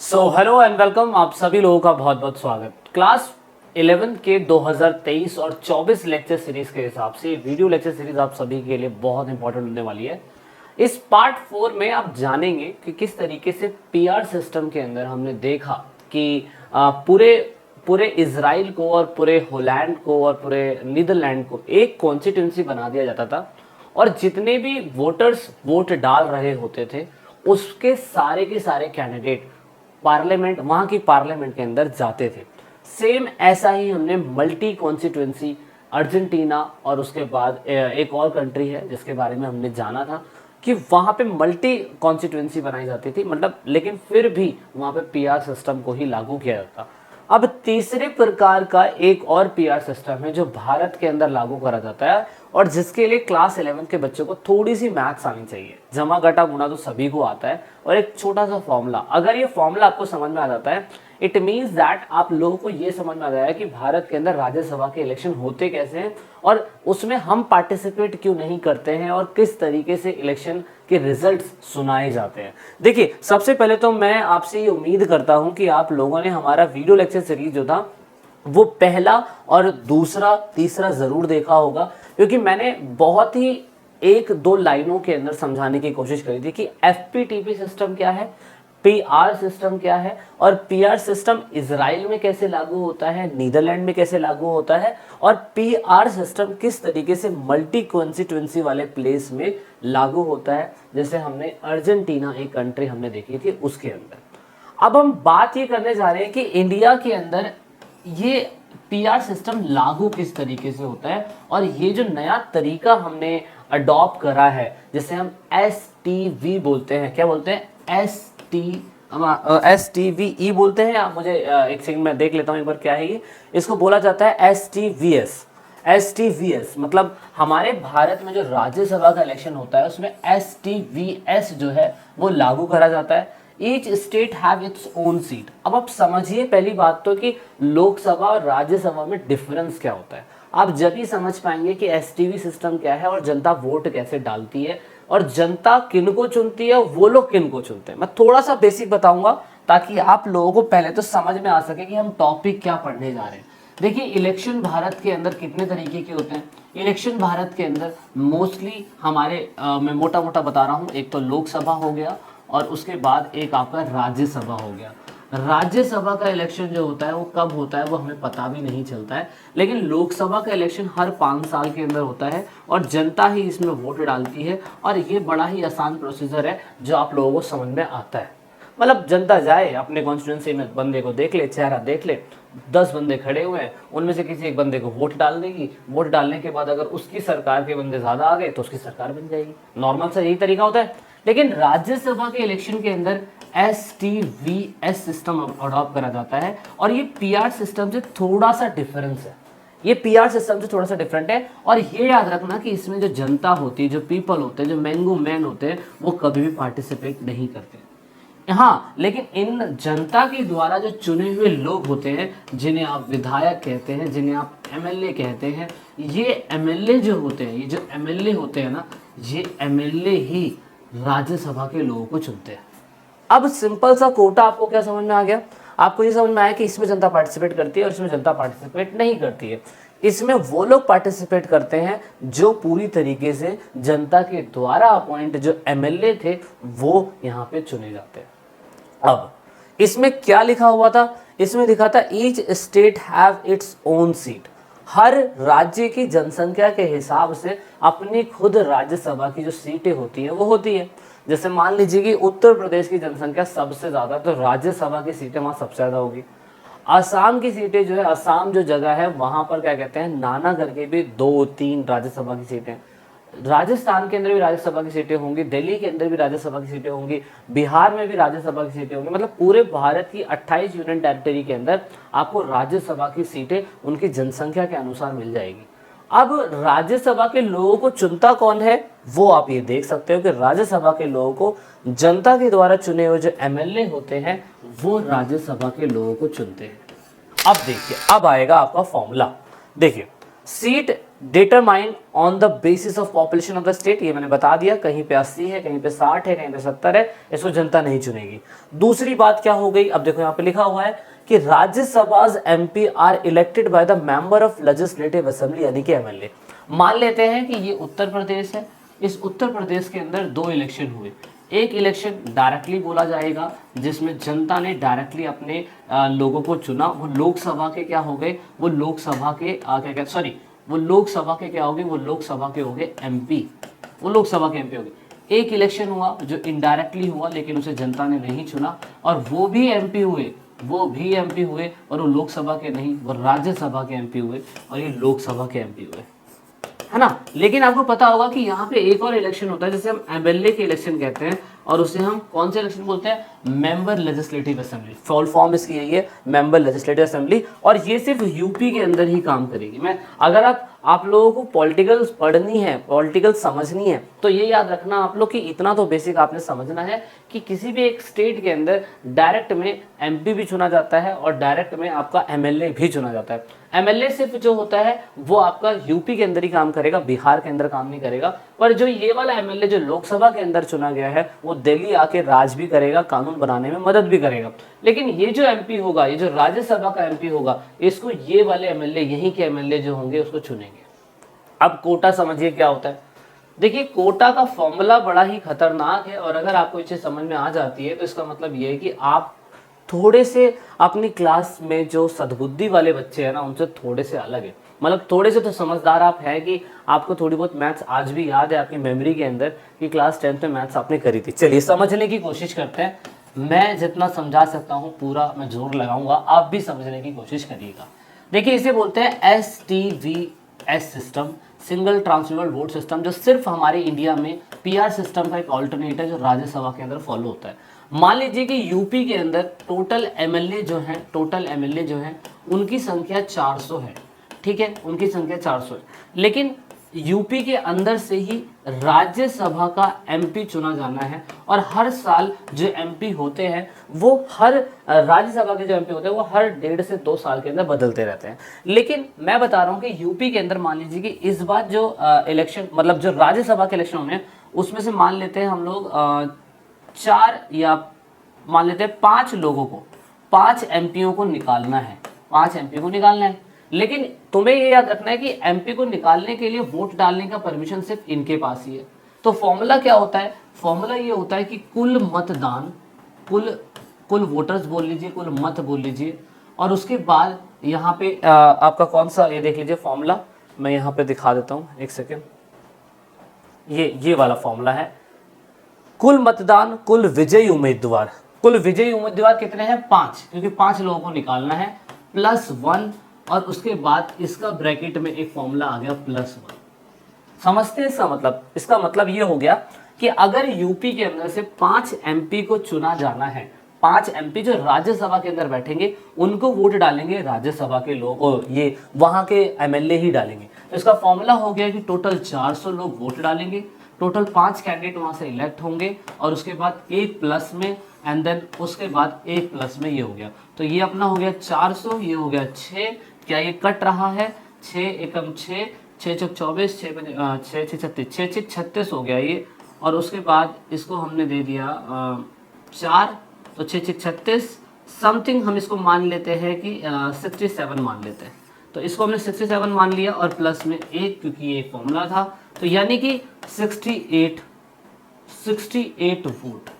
So hello and welcome, आप सभी लोगों का बहुत बहुत स्वागत। क्लास 11 के 2023 और 24 लेक्चर सीरीज के हिसाब से वीडियो लेक्चर सीरीज आप सभी के लिए बहुत इंपॉर्टेंट होने वाली है। इस पार्ट 4 में आप जानेंगे कि किस तरीके से पीआर सिस्टम के अंदर हमने देखा कि पूरे पूरे इजराइल को और पूरे होलैंड को और पूरे नीदरलैंड को एक कॉन्स्टिट्यूंसी बना दिया जाता था और जितने भी वोटर्स वोट डाल रहे होते थे उसके सारे के सारे कैंडिडेट पार्लियामेंट, वहां की पार्लियामेंट के अंदर जाते थे। सेम ऐसा ही हमने मल्टी कॉन्स्टिट्यूंसी अर्जेंटीना और उसके बाद एक और कंट्री है जिसके बारे में हमने जाना था कि वहां पे मल्टी कॉन्स्टिट्यूंसी बनाई जाती थी, मतलब लेकिन फिर भी वहां पे पीआर सिस्टम को ही लागू किया जाता। अब तीसरे प्रकार का एक और पीआर सिस्टम है जो भारत के अंदर लागू करा जाता है और जिसके लिए क्लास 11 के बच्चों को थोड़ी सी मैथ्स आनी चाहिए। जमा घटा गुणा तो सभी को आता है और एक छोटा सा फॉर्मूला, अगर ये फॉर्मूला आपको समझ में आ जाता है, इट मीन्स दैट आप लोगों को ये समझ में आ जाएगा कि भारत के अंदर राज्यसभा के इलेक्शन होते कैसे हैं और उसमें हम पार्टिसिपेट क्यों नहीं करते हैं और किस तरीके से इलेक्शन के रिजल्ट्स सुनाए जाते हैं। देखिए, सबसे पहले तो मैं आपसे ये उम्मीद करता हूं कि आप लोगों ने हमारा वीडियो लेक्चर सीरीज जो था वो पहला और दूसरा तीसरा जरूर देखा होगा, क्योंकि मैंने बहुत ही एक दो लाइनों के अंदर समझाने की कोशिश करी थी कि एफपीटीपी सिस्टम क्या है, पीआर सिस्टम क्या है और पीआर सिस्टम इजराइल में कैसे लागू होता है, नीदरलैंड में कैसे लागू होता है और पीआर सिस्टम किस तरीके से मल्टी कॉन्स्टिट्यूंसी वाले प्लेस में लागू होता है, जैसे हमने अर्जेंटीना एक कंट्री हमने देखी थी उसके अंदर। अब हम बात ये करने जा रहे हैं कि इंडिया के अंदर ये पीआर सिस्टम लागू किस तरीके से होता है और ये जो नया तरीका हमने अडॉप्ट करा है जिसे हम STV बोलते हैं, क्या बोलते हैं, STVE बोलते हैं, या मुझे एक सेकंड में देख लेता हूँ एक बार क्या है ये। इसको बोला जाता है STVS मतलब हमारे भारत में जो राज्यसभा का इलेक्शन होता है उसमें STVS जो है वो लागू करा जाता है। Each state have its own seat. अब आप समझिए पहली बात तो कि लोकसभा और राज्यसभा में डिफरेंस क्या होता है। आप जब ही समझ पाएंगे कि STV सिस्टम क्या है और जनता वोट कैसे डालती है और जनता किनको चुनती है, वो लोग किनको चुनते हैं। मैं थोड़ा सा बेसिक बताऊंगा ताकि आप लोगों को पहले तो समझ में आ सके कि हम टॉपिक क्या पढ़ने जा रहे हैं। देखिए, इलेक्शन भारत के अंदर कितने तरीके के होते हैं। इलेक्शन भारत के अंदर मोस्टली हमारे मैं मोटा मोटा बता रहा हूँ, एक तो लोकसभा हो गया और उसके बाद एक आपका राज्यसभा हो गया। राज्यसभा का इलेक्शन जो होता है वो कब होता है वो हमें पता भी नहीं चलता है, लेकिन लोकसभा का इलेक्शन हर 5 साल के अंदर होता है और जनता ही इसमें वोट डालती है और ये बड़ा ही आसान प्रोसीजर है जो आप लोगों को समझ में आता है। मतलब जनता जाए अपने कॉन्स्टिट्यूंसी में, बंदे को देख ले, चेहरा देख ले, 10 बंदे खड़े हुए हैं, उनमें से किसी एक बंदे को वोट डाल देगी। वोट डालने के बाद अगर उसकी सरकार के बंदे ज्यादा आ गए तो उसकी सरकार बन जाएगी। नॉर्मल सा यही तरीका होता है। लेकिन राज्यसभा के इलेक्शन के अंदर STVS सिस्टम अडॉप्ट करा जाता है और ये पीआर सिस्टम से थोड़ा सा डिफरेंस है। ये पीआर सिस्टम से थोड़ा सा डिफरेंट है और ये याद रखना कि इसमें जो जनता होती है, जो पीपल होते हैं, जो मैंगो मैन होते हैं, वो कभी भी पार्टिसिपेट नहीं करते। हाँ, लेकिन इन जनता के द्वारा जो चुने हुए लोग होते हैं, जिन्हें आप विधायक कहते हैं, जिन्हें आप MLA कहते हैं, ये MLA जो होते हैं, ये जो MLA होते हैं ना, ये MLA ही राज्यसभा के लोगों को चुनते हैं। अब सिंपल सा कोटा आपको क्या समझ में आ गया? आपको ये समझ में आया कि इसमें जनता पार्टिसिपेट करती है और इसमें जनता पार्टिसिपेट नहीं करती है। इसमें वो लोग पार्टिसिपेट करते हैं जो पूरी तरीके से जनता के द्वारा अपॉइंट जो MLA थे वो यहाँ पे चुने जाते हैं। अब इसमें क्या लिखा हुआ था? इसमें लिखा था each state have its own seat. हर राज्य की जनसंख्या के हिसाब से अपनी खुद राज्यसभा की जो सीटें होती है वो होती है। जैसे मान लीजिए कि उत्तर प्रदेश की जनसंख्या सबसे ज्यादा, तो राज्यसभा की सीटें वहां सबसे ज्यादा होगी। असम की सीटें जो है, असम जो जगह है वहां पर क्या कहते हैं, नाना करके भी 2-3 राज्यसभा की सीटें। राजस्थान के अंदर भी राज्यसभा की सीटें होंगी, दिल्ली के अंदर भी राज्यसभा की सीटें होंगी, बिहार में भी राज्यसभा की सीटें होंगी। मतलब पूरे भारत की 28 यूनियन टेरिटरी के अंदर आपको राज्यसभा की सीटें उनकी जनसंख्या के अनुसार मिल जाएगी। अब राज्यसभा के लोगों को चुनता कौन है वो आप ये देख सकते हो कि राज्यसभा के लोगों को जनता के द्वारा चुने हुए जो MLA होते हैं वो राज्यसभा के लोगों को चुनते हैं। अब देखिए, अब आएगा आपका फॉर्मूला। देखिए, seat determine on the basis of population of the state, ये मैंने बता दिया, कहीं पे 80 है, कहीं पे 60 है, कहीं पे 70 है, इसको जनता नहीं चुनेगी। दूसरी बात क्या हो गई, अब देखो यहाँ पे लिखा हुआ है कि Rajya Sabha MP are elected by the member of legislative assembly, यानी कि एमएलए। मान लेते हैं कि ये उत्तर प्रदेश है, इस उत्तर प्रदेश के अंदर 2 इलेक्शन हुए। एक इलेक्शन डायरेक्टली बोला जाएगा जिसमें जनता ने डायरेक्टली अपने लोगों को चुना, वो लोकसभा के क्या हो गए, वो लोकसभा के वो लोकसभा के क्या हो गए, वो लोकसभा के हो गए एमपी, वो लोकसभा के एमपी हो गए। एक इलेक्शन हुआ जो इनडायरेक्टली हुआ लेकिन उसे जनता ने नहीं चुना, और वो भी एमपी हुए, और वो लोकसभा के नहीं, वो राज्यसभा के एमपी हुए, और ये लोकसभा के एमपी हुए, है ना। लेकिन आपको पता होगा कि यहाँ पे एक और इलेक्शन होता है जिसे हम एमएलए के इलेक्शन कहते हैं, और उसे हम कौन से इलेक्शन बोलते हैं, member legislative assembly. Full form इसकी यही है, मेंबर लेजिस्लेटिव असेंबली, और ये सिर्फ यूपी के अंदर ही काम करेगी। मैं अगर आप लोगों को पॉलिटिकल पढ़नी है, पॉलिटिकल समझनी है, तो ये याद रखना आप लोग कि इतना तो बेसिक आपने समझना है कि किसी भी एक स्टेट के अंदर डायरेक्ट में एमपी भी चुना जाता है और डायरेक्ट में आपका एमएलए भी चुना जाता है। एमएलए सिर्फ जो होता है वो आपका यूपी के अंदर ही काम करेगा, बिहार के अंदर काम नहीं करेगा। पर जो ये वाला एमएलए जो लोकसभा के अंदर चुना गया है वो दिल्ली आके राज भी करेगा, कानून बनाने में मदद भी करेगा। लेकिन ये जो एमपी होगा, ये जो राज्यसभा का एमपी होगा, इसको ये वाले एमएलए, यहीं के एमएलए जो होंगे उसको चुनेंगे। अब कोटा समझिए क्या होता है। देखिए कोटा का फॉर्मूला बड़ा ही खतरनाक है, और अगर आपको ये चीज समझ में आ जाती है तो इसका मतलब ये है कि आप थोड़े से अपनी क्लास में जो सद्बुद्धि वाले बच्चे हैं ना, उनसे थोड़े से अलग है। मतलब थोड़े से तो समझदार आप है कि आपको थोड़ी बहुत मैथ्स आज भी याद है आपकी मेमोरी के अंदर कि क्लास 10th में मैथ्स आपने करी थी। चलिए समझने की कोशिश करते हैं, मैं जितना समझा सकता हूँ पूरा मैं जोर लगाऊंगा, आप भी समझने की कोशिश करिएगा। देखिए इसे बोलते हैं STVS system, single transferable vote system, जो सिर्फ हमारे इंडिया में PR सिस्टम का एक ऑल्टरनेट है जो राज्यसभा के अंदर फॉलो होता है। मान लीजिए कि यूपी के अंदर टोटल एमएलए जो हैं उनकी संख्या 400 है, ठीक है, उनकी संख्या 400 है। लेकिन यूपी के अंदर से ही राज्यसभा का एमपी चुना जाना है, और हर साल जो एमपी होते हैं वो हर राज्यसभा के जो एमपी होते हैं वो हर 1.5 से 2 साल के अंदर बदलते रहते हैं। लेकिन मैं बता रहा हूँ कि यूपी के अंदर मान लीजिए कि इस बार जो इलेक्शन, मतलब जो राज्यसभा के इलेक्शन होने हैं, उसमें से मान लेते हैं हम लोग 4 या मान लेते हैं 5 लोगों को, 5 एमपीओ को निकालना है, 5 एमपी को निकालना है। लेकिन तुम्हें ये याद रखना है कि एमपी को निकालने के लिए वोट डालने का परमिशन सिर्फ इनके पास ही है। तो फॉर्मूला क्या होता है, फॉर्मूला ये होता है कि कुल मतदान, कुल वोटर्स बोल लीजिए, कुल मत बोल लीजिए, और उसके बाद यहाँ पे आपका कौन सा, ये देख लीजिए फॉर्मूला, मैं यहाँ पे दिखा देता हूँ, एक सेकेंड, ये वाला फॉर्मूला है। कुल मतदान, कुल विजयी उम्मीदवार, कुल विजयी उम्मीदवार कितने हैं, 5, क्योंकि 5 लोगों को निकालना है, +1, और उसके बाद इसका ब्रैकेट में एक फॉर्मूला आ गया +1। समझते हैं इसका मतलब, इसका मतलब ये हो गया कि अगर यूपी के अंदर से 5 एमपी को चुना जाना है, 5 एमपी जो राज्यसभा के अंदर बैठेंगे उनको वोट डालेंगे राज्यसभा के लोग, और ये वहां के एमएलए ही डालेंगे। तो इसका फॉर्मूला हो गया कि टोटल 400 लोग वोट डालेंगे, टोटल 5 कैंडिडेट वहां से इलेक्ट होंगे, और उसके बाद 1 प्लस में, एंड देन उसके बाद 1 प्लस में ये हो गया। तो ये अपना हो गया 400, ये हो गया 6, क्या ये कट रहा है, 6 एकम 6, 6 चौक 24, 6 6 36, 6 6 36 हो गया ये, और उसके बाद इसको हमने दे दिया 4, तो 6 6 36 समथिंग, हम इसको मान लेते हैं कि 67 मान लेते हैं। तो इसको हमने 67 मान लिया, और प्लस में 1, क्योंकि ये फॉर्मूला था, तो यानी कि 68 वोट।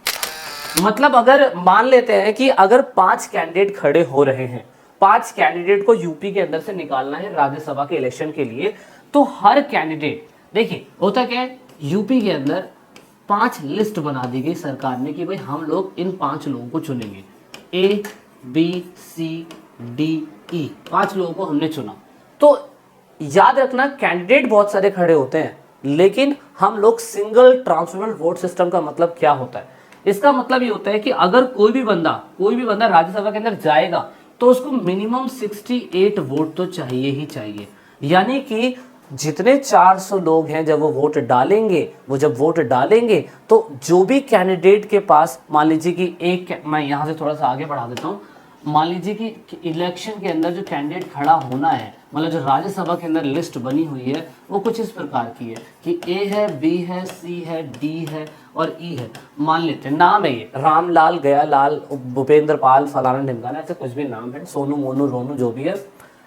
मतलब अगर मान लेते हैं कि अगर 5 कैंडिडेट खड़े हो रहे हैं, 5 कैंडिडेट को यूपी के अंदर से निकालना है राज्यसभा के इलेक्शन के लिए, तो हर कैंडिडेट, देखिए होता क्या है, यूपी के अंदर 5 लिस्ट बना दी गई सरकार ने कि भाई हम लोग इन 5 लोगों को चुनेंगे, ABCDE, 5 लोगों को हमने चुना। तो याद रखना कैंडिडेट बहुत सारे खड़े होते हैं, लेकिन हम लोग सिंगल ट्रांसफरेबल वोट सिस्टम का मतलब क्या होता है, इसका मतलब ये होता है कि अगर कोई भी बंदा राज्यसभा के अंदर जाएगा तो उसको मिनिमम 68 वोट तो चाहिए ही चाहिए। यानी कि जितने 400 लोग हैं जब वो वोट डालेंगे तो जो भी कैंडिडेट के पास, मान लीजिए कि मैं यहाँ से थोड़ा सा आगे बढ़ा देता हूँ, मान लीजिए कि इलेक्शन के अंदर जो कैंडिडेट खड़ा होना है, मतलब जो राज्यसभा के अंदर लिस्ट बनी हुई है वो कुछ इस प्रकार की है कि ए है, बी है, सी है, डी है और ई है। मान लेते हैं नाम है ये रामलाल, गयालाल, भूपेंद्र पाल, फलाना ढिमकाना, ऐसे कुछ भी नाम है, सोनू, मोनू, रोनू, जो भी है।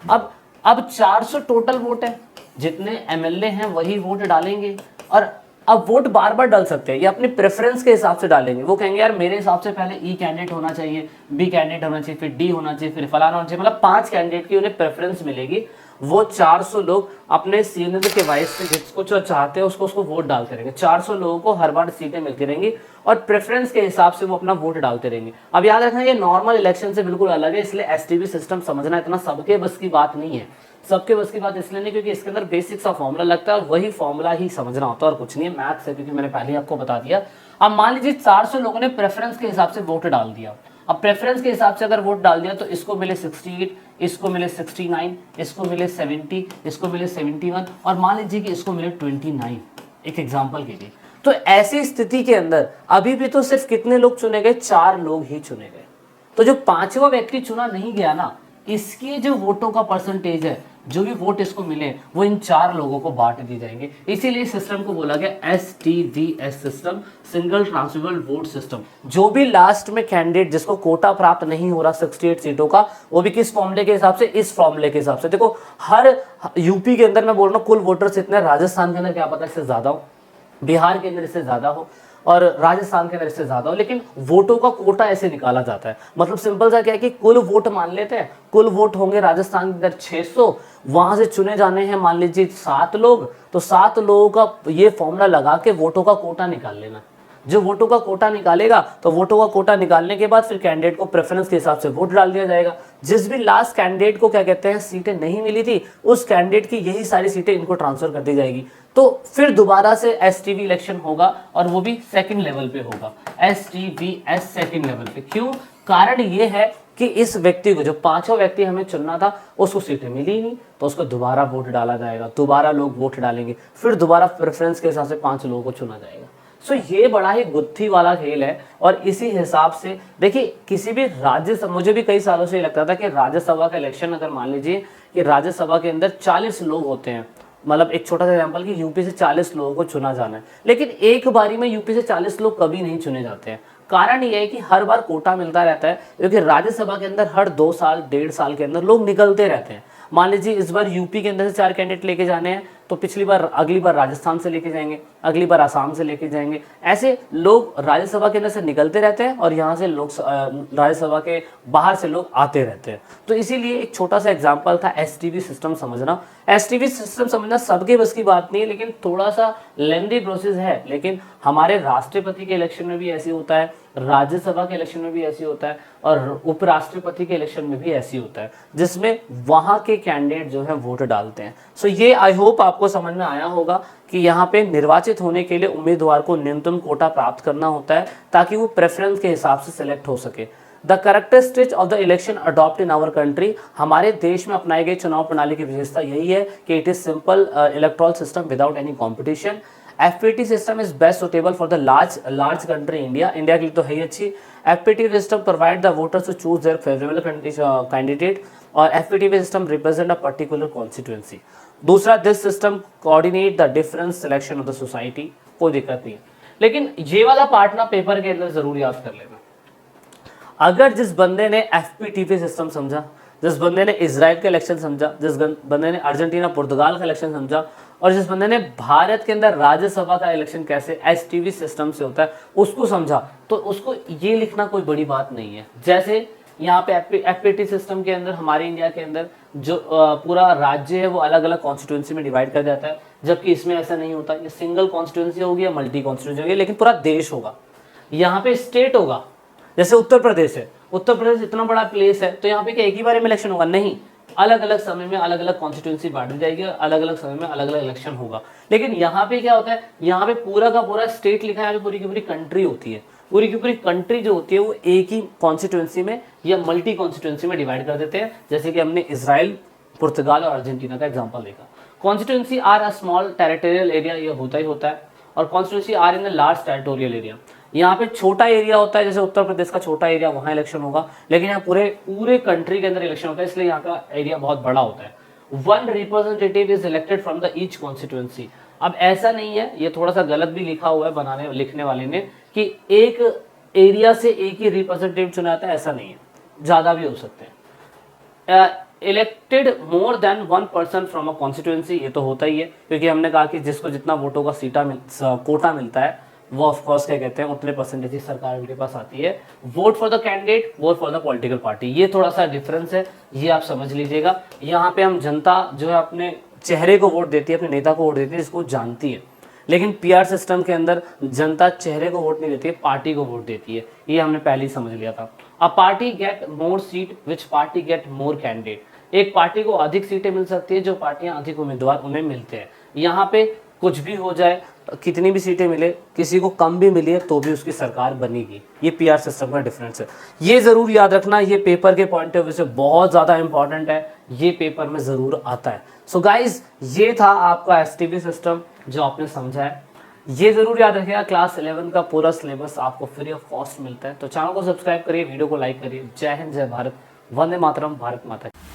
अब 400 टोटल वोट है, जितने एमएलए हैं वही वोट डालेंगे। और अब वोट बार बार डाल सकते हैं, ये अपनी प्रेफरेंस के हिसाब से डालेंगे। वो कहेंगे यार मेरे हिसाब से पहले ई कैंडिडेट होना चाहिए, बी कैंडिडेट होना चाहिए, फिर डी होना चाहिए, फिर फलाना होना चाहिए, मतलब 5 कैंडिडेट की उन्हें प्रेफरेंस मिलेगी। वो 400 लोग अपने सीनियर के वाइस से जिसको जो चाहते हैं उसको वोट डालते रहेंगे। 400 लोगों को हर बार सीटें मिलती रहेंगी और प्रेफरेंस के हिसाब से वो अपना वोट डालते रहेंगे। अब याद रखना ये नॉर्मल इलेक्शन से बिल्कुल अलग है, इसलिए एसटीवी सिस्टम समझना इतना सबके बस की बात नहीं है। सबके बस की बात इसलिए नहीं क्योंकि इसके अंदर बेसिक सा फॉर्मूला लगता है और वही फॉर्मूला ही समझना होता है और कुछ नहीं है, मैथ्स है, क्योंकि मैंने पहले ही आपको बता दिया। अब मान लीजिए 400 लोगों ने प्रेफरेंस के हिसाब से वोट डाल दिया। अब प्रेफरेंस के हिसाब से अगर वोट डाल दिया तो इसको मिले 68, इसको मिले 69, इसको मिले 70, इसको मिले 71 और मान लीजिए कि इसको मिले 29, एक एग्जाम्पल के लिए। तो ऐसी स्थिति के अंदर अभी भी तो सिर्फ कितने लोग चुने गए? 4 लोग ही चुने गए। तो जो 5वां व्यक्ति चुना नहीं गया ना, इसके जो वोटों का परसेंटेज है, जो भी वोट इसको मिले वो इन 4 लोगों को बांट दिए जाएंगे। इसीलिए सिस्टम को बोला गया STVS system, single transferable vote system. जो भी लास्ट में कैंडिडेट जिसको कोटा प्राप्त नहीं हो रहा 68 सीटों का, वो भी किस फॉर्मूले के हिसाब से? इस फॉर्मूले के हिसाब से। देखो हर यूपी के अंदर मैं बोल रहा हूँ कुल वोटर्स इतने, राजस्थान के अंदर क्या पता इससे ज्यादा हो, बिहार के अंदर इससे ज्यादा हो और राजस्थान के अंदर इससे ज्यादा हो, लेकिन वोटों का कोटा ऐसे निकाला जाता है। मतलब सिंपल सा क्या है कि कुल वोट मान लेते हैं, कुल वोट होंगे राजस्थान के अंदर 600, वहां से चुने जाने हैं मान लीजिए 7 लोग, तो 7 लोगों का ये फॉर्मूला लगा के वोटों का कोटा निकाल लेना। जो वोटों का कोटा निकालेगा तो वोटों का कोटा निकालने के बाद फिर कैंडिडेट को प्रेफरेंस के हिसाब से वोट डाल दिया जाएगा। जिस भी लास्ट कैंडिडेट को क्या कहते हैं सीटें नहीं मिली थी, उस कैंडिडेट की यही सारी सीटें इनको ट्रांसफर कर दी जाएगी। तो फिर दोबारा से एसटीवी इलेक्शन होगा और वो भी सेकंड लेवल पे होगा, STVS सेकंड लेवल पे। क्यों? कारण ये है कि इस व्यक्ति को, जो 5वां व्यक्ति हमें चुनना था, उसको सीटें मिली नहीं, तो उसको दोबारा वोट डाला जाएगा, दोबारा लोग वोट डालेंगे, फिर दोबारा प्रेफरेंस के हिसाब से 5 लोगों को चुना जाएगा। सो ये बड़ा ही गुत्थी वाला खेल है। और इसी हिसाब से देखिए किसी भी राज्यसभा, मुझे भी कई सालों से ये लगता था कि राज्यसभा का इलेक्शन, अगर मान लीजिए कि राज्यसभा के अंदर 40 लोग होते हैं, मतलब एक छोटा सा एग्जांपल कि यूपी से 40 लोगों को चुना जाना है, लेकिन एक बारी में यूपी से 40 लोग कभी नहीं चुने जाते हैं। कारण ये है कि हर बार कोटा मिलता रहता है, क्योंकि राज्यसभा के अंदर हर 2 साल 1.5 साल के अंदर लोग निकलते रहते हैं। मान लीजिए इस बार यूपी के अंदर से 4 कैंडिडेट लेके जाने हैं, तो पिछली बार, अगली बार राजस्थान से लेके जाएंगे, अगली बार आसाम से लेके जाएंगे। ऐसे लोग राज्यसभा के अंदर से निकलते रहते हैं और यहाँ से लोग राज्यसभा के बाहर से लोग आते रहते हैं। तो इसीलिए एक छोटा सा एग्जाम्पल था STV सिस्टम समझना। STV सिस्टम समझना सबके बस की बात नहीं है, लेकिन थोड़ा सा लेंथी प्रोसेस है। लेकिन हमारे राष्ट्रपति के इलेक्शन में भी ऐसे होता है, राज्यसभा के इलेक्शन में भी ऐसे होता है और उपराष्ट्रपति के इलेक्शन में भी ऐसे होता है, जिसमें वहां के कैंडिडेट जो है वोट डालते हैं। सो ये आई होप आपको समझ में आया होगा कि यहाँ पे निर्वाचित होने के लिए उम्मीदवार को न्यूनतम कोटा प्राप्त करना होता है ताकि वो प्रेफरेंस के हिसाब से सिलेक्ट हो सके। The characteristics of the election adopt in our country, हमारे देश में अपनाई गई चुनाव प्रणाली की विशेषता यही है कि it is simple electoral system without any competition. FPT system is best suitable for the large country India, India के लिए तो है ही अच्छी। FPT system provide the voters to choose their favourable candidate और FPT system represent a particular constituency. दूसरा, this system coordinate the difference selection of the society. कोई दिक्कत नहीं है, लेकिन ये वाला पार्ट ना पेपर के अंदर जरूर याद कर लेना। अगर जिस बंदे ने FPTP सिस्टम समझा, जिस बंदे ने इजराइल का इलेक्शन समझा, जिस बंदे ने अर्जेंटीना पुर्तगाल का इलेक्शन समझा और जिस बंदे ने भारत के अंदर राज्यसभा का इलेक्शन कैसे STV सिस्टम से होता है उसको समझा, तो उसको ये लिखना कोई बड़ी बात नहीं है। जैसे यहाँ पे FPT सिस्टम के अंदर हमारे इंडिया के अंदर जो पूरा राज्य है वो अलग अलग कॉन्स्टिट्यूंसी में डिवाइड कर जाता है, जबकि इसमें ऐसा नहीं होता। ये सिंगल कॉन्स्टिट्यूंसी होगी या मल्टी कॉन्स्टिट्यूंसी होगी, लेकिन पूरा देश होगा। यहाँ पे स्टेट होगा, जैसे उत्तर प्रदेश है, उत्तर प्रदेश इतना बड़ा प्लेस है, तो यहाँ पे क्या एक ही बार में इलेक्शन होगा? नहीं, अलग अलग समय में अलग अलग कॉन्स्टिट्यूंसी बांटी जाएगी, अलग अलग समय में अलग अलग इलेक्शन होगा। लेकिन यहाँ पे क्या होता है, यहाँ पे पूरा का पूरा स्टेट लिखा है, पूरी की पूरी कंट्री होती है। पूरी की पूरी कंट्री जो होती है वो एक ही कॉन्स्टिट्यूंसी में या मल्टी कॉन्स्टिट्यूंसी में डिवाइड कर देते हैं, जैसे कि हमने इजराइल, पुर्तगाल और अर्जेंटीना का एग्जाम्पल देखा। Constituency are a small territorial area, ये होता ही होता है, और constituency are in a large territorial area. यहाँ पे छोटा एरिया होता है, जैसे उत्तर प्रदेश का छोटा एरिया, वहाँ इलेक्शन होगा, लेकिन यहाँ पूरे पूरे कंट्री के अंदर इलेक्शन होता है, इसलिए यहाँ का एरिया बहुत बड़ा होता है। 1 representative is elected from the each constituency. अब ऐसा नहीं है, ये थोड़ा सा गलत भी लिखा हुआ है लिखने वाले ने, कि एक एरिया से एक ही रिप्रेजेंटेटिव चुना जाता है, ऐसा नहीं है, ज़्यादा भी हो सकते हैं। Elected more than 1 person from a constituency, ये तो होता ही है, क्योंकि हमने कहा कि जिसको जितना वोटों का कोटा मिलता है वो ऑफ कोर्स क्या कहते हैं उतने परसेंटेज ही सरकार उनके पास आती है। Vote for the candidate, vote for the political party, ये थोड़ा सा डिफरेंस है, ये आप समझ लीजिएगा। यहाँ पे हम जनता जो है अपने चेहरे को वोट देती है, अपने नेता को वोट देती है, जिसको जानती है, लेकिन पीआर सिस्टम के अंदर जनता चेहरे को वोट नहीं देती है, पार्टी को वोट देती है, ये हमने पहले ही समझ लिया था। A party get more seat which party get more candidate, एक पार्टी को अधिक सीटें मिल सकती है जो पार्टियां अधिक उम्मीदवार उन्हें मिलते हैं। यहाँ पे कुछ भी हो जाए, कितनी भी सीटें मिले, किसी को कम भी मिली है तो भी उसकी सरकार बनेगी, ये पीआर सिस्टम का डिफरेंस है। ये जरूर याद रखना, ये पेपर के पॉइंट ऑफ व्यू से बहुत ज़्यादा इंपॉर्टेंट है, ये पेपर में ज़रूर आता है। सो गाइज, ये था आपका एसटीवी सिस्टम जो आपने समझा है, ये जरूर याद रखिएगा। क्लास 11 का पूरा सिलेबस आपको फ्री ऑफ कॉस्ट मिलता है, तो चैनल को सब्सक्राइब करिए, वीडियो को लाइक करिए। जय हिंद, जय भारत, वंदे मातरम, भारत माता की।